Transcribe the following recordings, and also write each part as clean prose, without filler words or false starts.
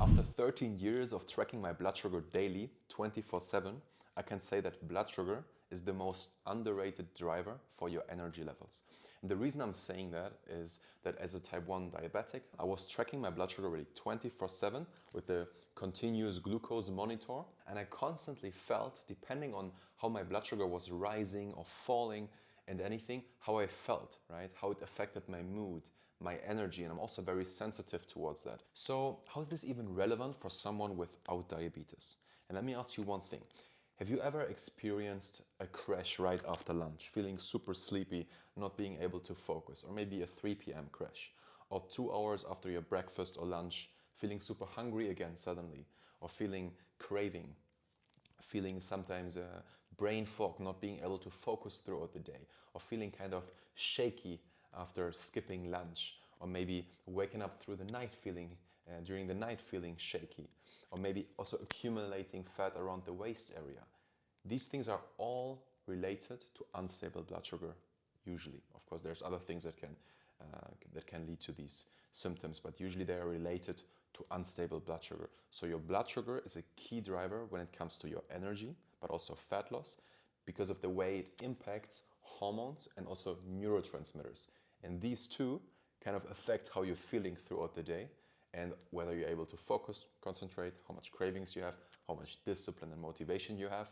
After 13 years of tracking my blood sugar daily, 24/7, I can say that blood sugar is the most underrated driver for your energy levels. And the reason I'm saying that is that as a type 1 diabetic, I was tracking my blood sugar really 24/7 with a continuous glucose monitor, and I constantly felt, depending on how my blood sugar was rising or falling and anything, how I felt, right? How it affected my mood, my energy, and I'm also very sensitive towards that. So how is this even relevant for someone without diabetes? And let me ask you one thing. Have you ever experienced a crash right after lunch, feeling super sleepy, not being able to focus, or maybe a 3 p.m. crash, or 2 hours after your breakfast or lunch, feeling super hungry again suddenly, or feeling craving, feeling sometimes a brain fog, not being able to focus throughout the day, or feeling kind of shaky after skipping lunch, or maybe waking up through the night feeling, during the night feeling shaky, or maybe also accumulating fat around the waist area. These things are all related to unstable blood sugar usually. Of course, there's other things that can lead to these symptoms, but usually they are related to unstable blood sugar. So your blood sugar is a key driver when it comes to your energy, but also fat loss, because of the way it impacts hormones and also neurotransmitters. And these two kind of affect how you're feeling throughout the day and whether you're able to focus, concentrate, how much cravings you have, how much discipline and motivation you have.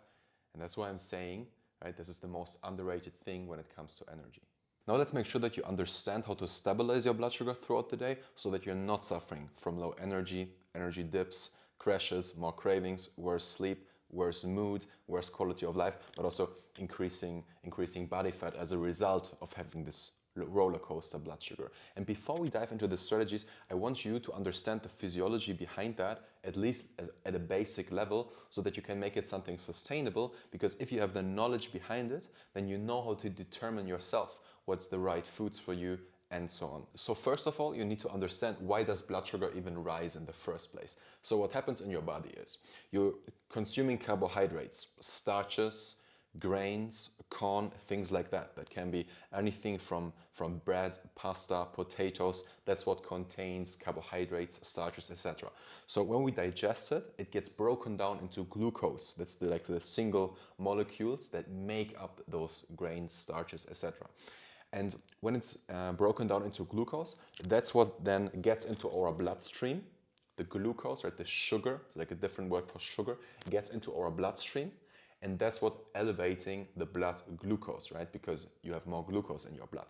And that's why I'm saying, right, this is the most underrated thing when it comes to energy. Now let's make sure that you understand how to stabilize your blood sugar throughout the day so that you're not suffering from low energy, energy dips, crashes, more cravings, worse sleep, worse mood, worse quality of life, but also increasing body fat as a result of having this roller coaster blood sugar. And before we dive into the strategies, I want you to understand the physiology behind that, at least at a basic level, so that you can make it something sustainable. Because if you have the knowledge behind it, then you know how to determine yourself what's the right foods for you, and so on. So first of all, you need to understand, why does blood sugar even rise in the first place? So what happens in your body is you're consuming carbohydrates, starches, grains, corn, things like that. That can be anything from bread, pasta, potatoes. That's what contains carbohydrates, starches, etc. So when we digest it, it gets broken down into glucose. That's like the single molecules that make up those grains, starches, etc. And when it's broken down into glucose, that's what then gets into our bloodstream. The glucose, right, the sugar, it's like a different word for sugar, gets into our bloodstream. And that's what elevating the blood glucose, right? Because you have more glucose in your blood.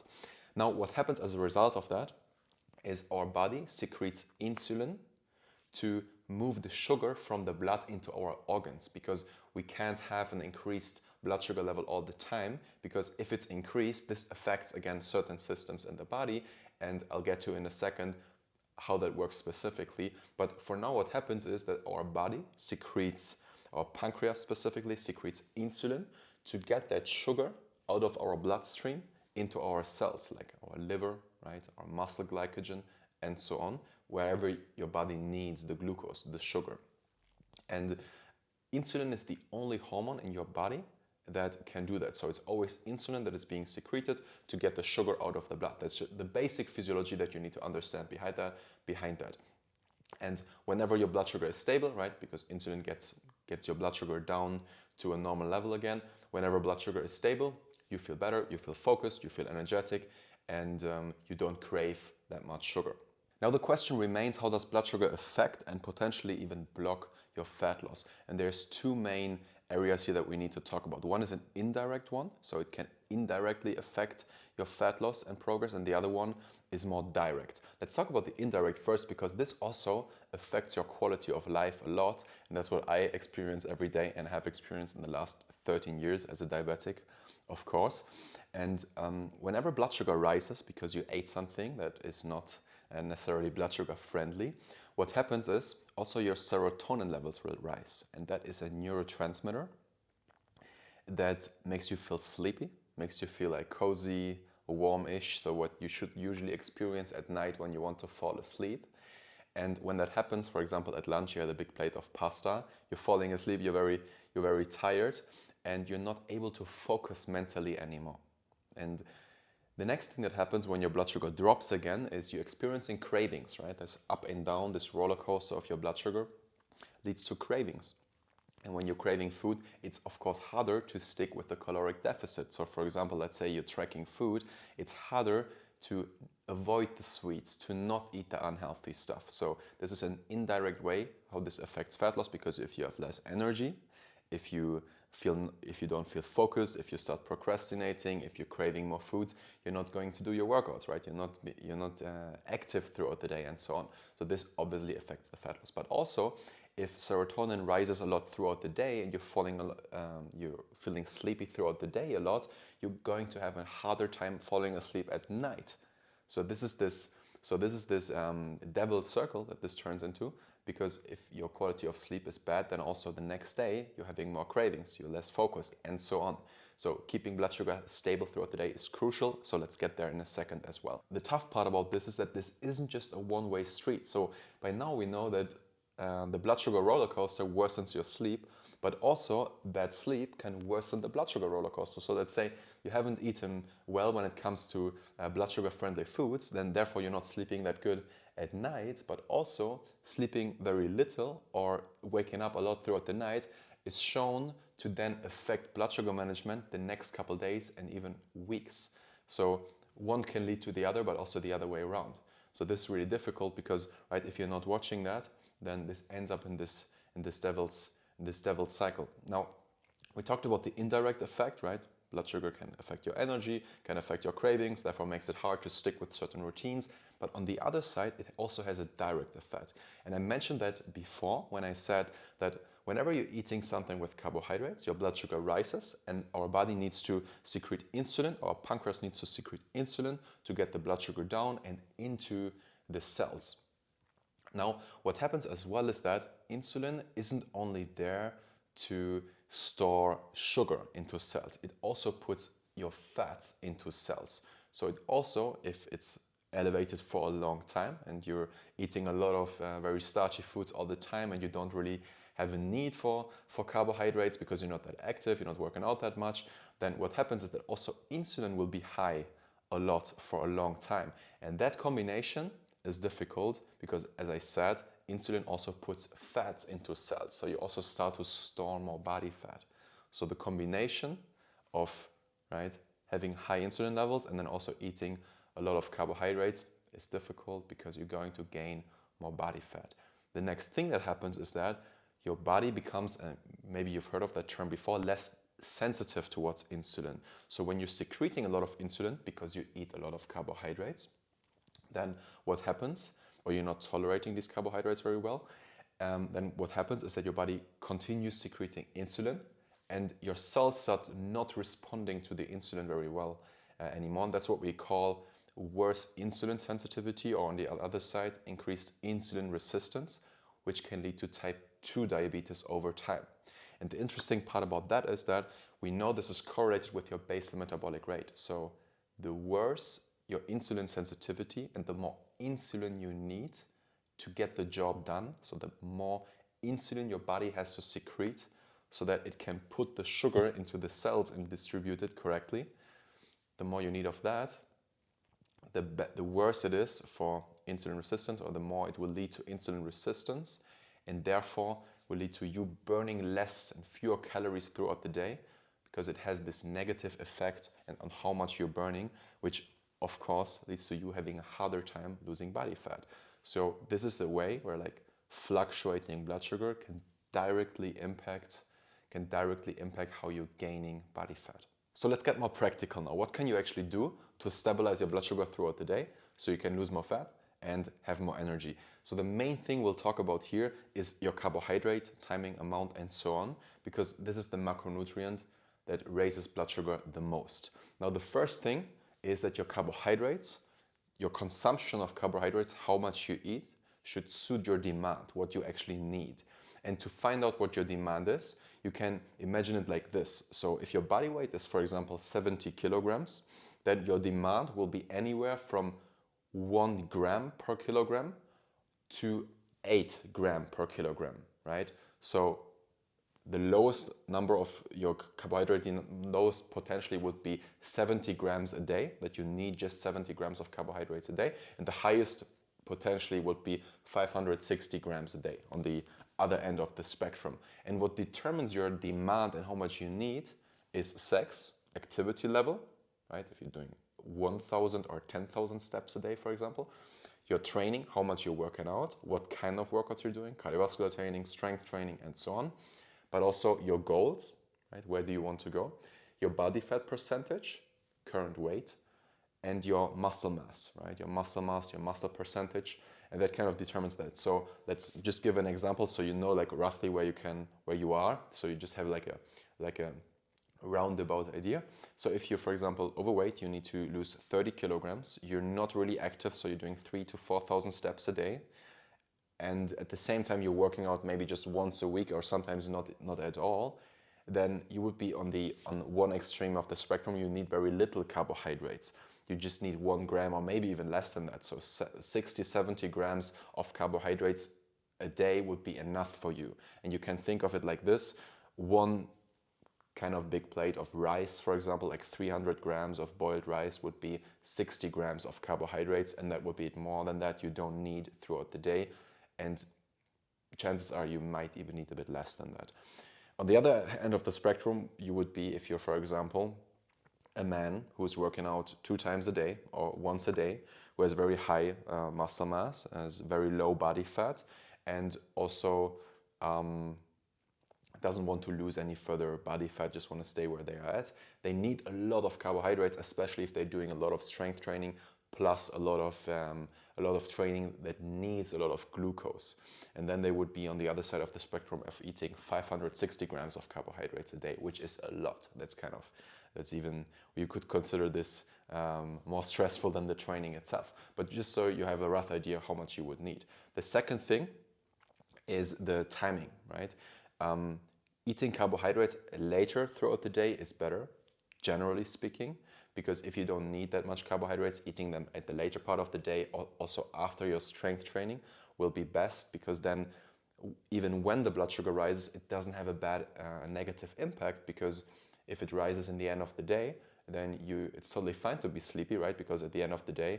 Now, what happens as a result of that is our body secretes insulin to move the sugar from the blood into our organs, because we can't have an increased blood sugar level all the time, because if it's increased, this affects again certain systems in the body, and I'll get to in a second how that works specifically. But for now, what happens is that our body secretes, our pancreas specifically secretes insulin to get that sugar out of our bloodstream into our cells, like our liver, right, our muscle glycogen, and so on, wherever your body needs the glucose, the sugar. And insulin is the only hormone in your body that can do that. So it's always insulin that is being secreted to get the sugar out of the blood. That's the basic physiology that you need to understand behind that. And whenever your blood sugar is stable, right, because insulin gets your blood sugar down to a normal level again, whenever blood sugar is stable, you feel better, you feel focused, you feel energetic, and you don't crave that much sugar. Now the question remains, how does blood sugar affect and potentially even block your fat loss? And there's two main areas here that we need to talk about. One is an indirect one, so it can indirectly affect your fat loss and progress, and the other one is more direct. Let's talk about the indirect first, because this also affects your quality of life a lot, and that's what I experience every day and have experienced in the last 13 years as a diabetic, of course. And whenever blood sugar rises because you ate something that is not necessarily blood sugar friendly, what happens is also your serotonin levels will rise, and that is a neurotransmitter that makes you feel sleepy, makes you feel like cozy, warm-ish, so what you should usually experience at night when you want to fall asleep. And when that happens, for example, at lunch, you had a big plate of pasta, you're falling asleep, you're very tired, and you're not able to focus mentally anymore. And The next thing that happens when your blood sugar drops again is you're experiencing cravings, right? This up and down, this roller coaster of your blood sugar leads to cravings. And when you're craving food, it's of course harder to stick with the caloric deficit. So for example, let's say you're tracking food, it's harder to avoid the sweets, to not eat the unhealthy stuff. So this is an indirect way how this affects fat loss, because if you have less energy, if you don't feel focused, if you start procrastinating, if you're craving more foods, you're not going to do your workouts, right? You're not active throughout the day and so on. So this obviously affects the fat loss. But also, if serotonin rises a lot throughout the day and you're feeling sleepy throughout the day a lot, you're going to have a harder time falling asleep at night. So this is this devil circle that this turns into, because if your quality of sleep is bad, then also the next day you're having more cravings, you're less focused, and so on. So keeping blood sugar stable throughout the day is crucial. So let's get there in a second as well. The tough part about this is that this isn't just a one-way street. So by now we know that the blood sugar roller coaster worsens your sleep, but also bad sleep can worsen the blood sugar roller coaster. So let's say you haven't eaten well when it comes to blood sugar friendly foods, then therefore you're not sleeping that good at night, but also sleeping very little or waking up a lot throughout the night is shown to then affect blood sugar management the next couple days and even weeks. So one can lead to the other, but also the other way around. So this is really difficult because, right, if you're not watching that, then this ends up in this devil's cycle. Now, we talked about the indirect effect, right? Blood sugar can affect your energy, can affect your cravings, therefore makes it hard to stick with certain routines. But on the other side, it also has a direct effect. And I mentioned that before when I said that whenever you're eating something with carbohydrates, your blood sugar rises and our body needs to secrete insulin, our pancreas needs to secrete insulin to get the blood sugar down and into the cells. Now, what happens as well is that insulin isn't only there to store sugar into cells, it also puts your fats into cells. So it also, if it's elevated for a long time and you're eating a lot of very starchy foods all the time and you don't really have a need for carbohydrates because you're not that active, you're not working out that much, then what happens is that also insulin will be high a lot for a long time. And that combination is difficult because, as I said, insulin also puts fats into cells. So you also start to store more body fat. So the combination of, right, having high insulin levels and then also eating a lot of carbohydrates is difficult because you're going to gain more body fat. The next thing that happens is that your body becomes, maybe you've heard of that term before, less sensitive towards insulin. So when you're secreting a lot of insulin because you eat a lot of carbohydrates, then what happens, or you're not tolerating these carbohydrates very well, then what happens is that your body continues secreting insulin and your cells start not responding to the insulin very well anymore. And that's what we call worse insulin sensitivity, or on the other side, increased insulin resistance, which can lead to type 2 diabetes over time. And the interesting part about that is that we know this is correlated with your basal metabolic rate. So the worse your insulin sensitivity and the more insulin you need to get the job done, so the more insulin your body has to secrete so that it can put the sugar into the cells and distribute it correctly, the more you need of that, the worse it is for insulin resistance, or the more it will lead to insulin resistance, and therefore will lead to you burning less and fewer calories throughout the day, because it has this negative effect on how much you're burning, which of course leads to you having a harder time losing body fat. So this is a way where like fluctuating blood sugar can directly impact how you're gaining body fat. So let's get more practical now. What can you actually do to stabilize your blood sugar throughout the day so you can lose more fat and have more energy? So the main thing we'll talk about here is your carbohydrate, timing, amount, and so on, because this is the macronutrient that raises blood sugar the most. Now, the first thing is that your carbohydrates, your consumption of carbohydrates, how much you eat, should suit your demand, what you actually need. And to find out what your demand is, you can imagine it like this. So if your body weight is, for example, 70 kilograms, then your demand will be anywhere from 1 gram per kilogram to 8 gram per kilogram, right? So the lowest number of your carbohydrate in those potentially would be 70 grams a day, that you need just 70 grams of carbohydrates a day. And the highest potentially would be 560 grams a day on the other end of the spectrum. And what determines your demand and how much you need is sex, activity level, right? If you're doing 1,000 or 10,000 steps a day, for example, your training, how much you're working out, what kind of workouts you're doing, cardiovascular training, strength training, and so on. But also your goals, right? Where do you want to go? Your body fat percentage, current weight, and your muscle mass, right? Your muscle mass, your muscle percentage, and that kind of determines that. So let's just give an example so you know like roughly where you are. So you just have like a roundabout idea. So if you're, for example, overweight, you need to lose 30 kilograms. You're not really active, so you're doing 3,000 to 4,000 steps a day. And at the same time, you're working out maybe just once a week or sometimes not at all. Then you would be on one extreme of the spectrum. You need very little carbohydrates. You just need 1 gram or maybe even less than that. So 60, 70 grams of carbohydrates a day would be enough for you. And you can think of it like this: one kind of big plate of rice, for example, like 300 grams of boiled rice would be 60 grams of carbohydrates, and that would be more than that you don't need throughout the day. And chances are you might even need a bit less than that. On the other end of the spectrum, you would be if you're, for example, a man who's working out 2 times a day or once a day, who has very high muscle mass, has very low body fat, and also doesn't want to lose any further body fat, just want to stay where they are at. They need a lot of carbohydrates, especially if they're doing a lot of strength training, plus a lot of training that needs a lot of glucose. And then they would be on the other side of the spectrum of eating 560 grams of carbohydrates a day, which is a lot. That's even, you could consider this more stressful than the training itself. But just so you have a rough idea how much you would need. The second thing is the timing, right? Eating carbohydrates later throughout the day is better, generally speaking, because if you don't need that much carbohydrates, eating them at the later part of the day, or also after your strength training, will be best, because then even when the blood sugar rises, it doesn't have a bad negative impact, because if it rises in the end of the day, then it's totally fine to be sleepy, right? Because at the end of the day,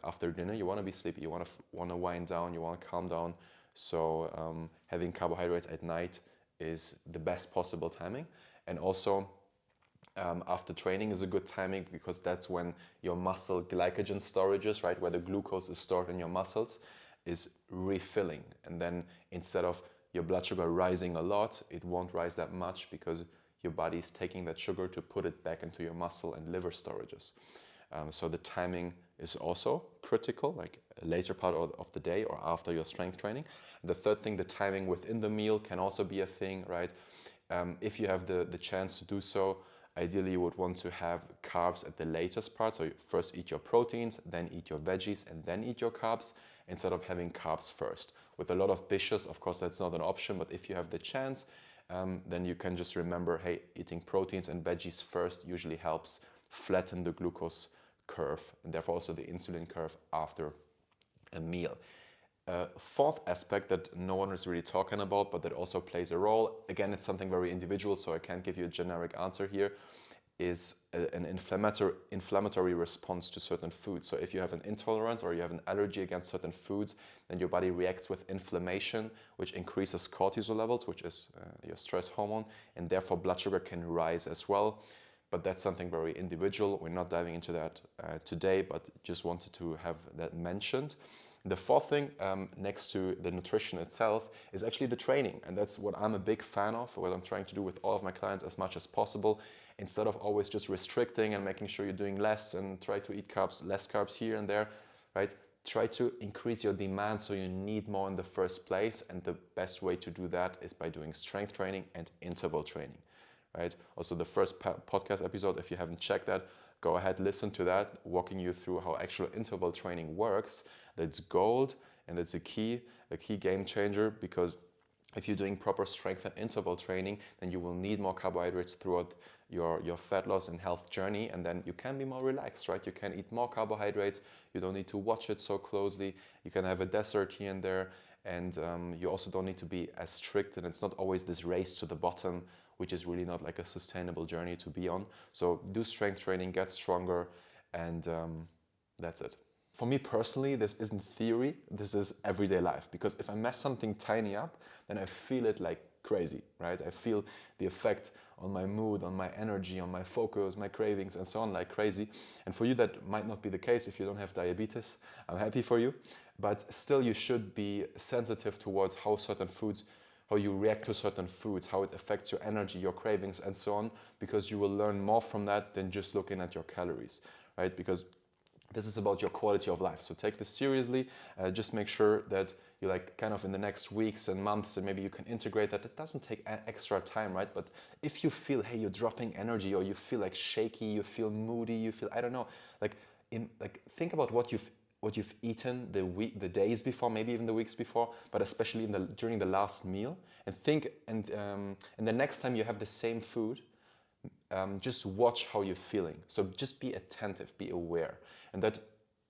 after dinner, you want to be sleepy, you want to wind down, you want to calm down. So having carbohydrates at night is the best possible timing. And also after training is a good timing, because that's when your muscle glycogen storages, right, where the glucose is stored in your muscles, is refilling. And then instead of your blood sugar rising a lot, it won't rise that much, because your body is taking that sugar to put it back into your muscle and liver storages. So the timing is also critical, like a later part of the day or after your strength training. The third thing, the timing within the meal can also be a thing, right? If you have the chance to do so, ideally you would want to have carbs at the latest part. So you first eat your proteins, then eat your veggies, and then eat your carbs, instead of having carbs first. With a lot of dishes, of course, that's not an option, but if you have the chance, then you can just remember, hey, eating proteins and veggies first usually helps flatten the glucose curve, and therefore also the insulin curve after a meal. Fourth aspect that no one is really talking about, but that also plays a role, again, it's something very individual, so I can't give you a generic answer here, is an inflammatory response to certain foods. So if you have an intolerance or you have an allergy against certain foods, then your body reacts with inflammation, which increases cortisol levels, which is your stress hormone, and therefore blood sugar can rise as well. But that's something very individual. We're not diving into that today, but just wanted to have that mentioned. The fourth thing, next to the nutrition itself, is actually the training. And that's what I'm a big fan of, what I'm trying to do with all of my clients as much as possible. Instead of always just restricting and making sure you're doing less and try to eat less carbs here and there, right? Try to increase your demand so you need more in the first place. And the best way to do that is by doing strength training and interval training, right? Also, the first podcast episode, if you haven't checked that, go ahead, listen to that, walking you through how actual interval training works. That's gold, and that's a key game changer, because if you're doing proper strength and interval training, then you will need more carbohydrates throughout your fat loss and health journey, and then you can be more relaxed, right? You can eat more carbohydrates, you don't need to watch it so closely, you can have a dessert here and there, and you also don't need to be as strict, and it's not always this race to the bottom, which is really not like a sustainable journey to be on. So do strength training, get stronger, and that's it. For me personally, this isn't theory, this is everyday life. Because if I mess something tiny up, then I feel it like crazy, right? I feel the effect on my mood, on my energy, on my focus, my cravings, and so on like crazy. And for you, that might not be the case if you don't have diabetes. I'm happy for you. But still, you should be sensitive towards how certain foods, how you react to certain foods, how it affects your energy, your cravings, and so on, because you will learn more from that than just looking at your calories, right? Because this is about your quality of life. So take this seriously. Just make sure that you like kind of in the next weeks and months, and maybe you can integrate that. It doesn't take extra time, right? But if you feel, hey, you're dropping energy, or you feel like shaky, you feel moody, you feel, I don't know, like think about what you've eaten the days before, maybe even the weeks before, but especially during the last meal, and think, and the next time you have the same food, just watch how you're feeling. So just be attentive, be aware. And that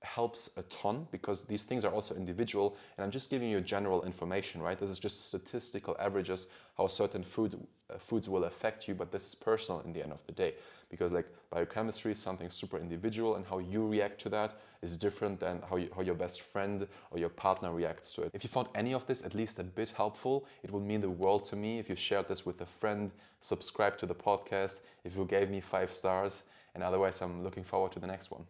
helps a ton, because these things are also individual. And I'm just giving you general information, right? This is just statistical averages, how certain foods will affect you, but this is personal in the end of the day. Because like biochemistry is something super individual, and how you react to that is different than how your best friend or your partner reacts to it. If you found any of this at least a bit helpful, it would mean the world to me if you shared this with a friend, subscribe to the podcast, if you gave me 5 stars, and otherwise I'm looking forward to the next one.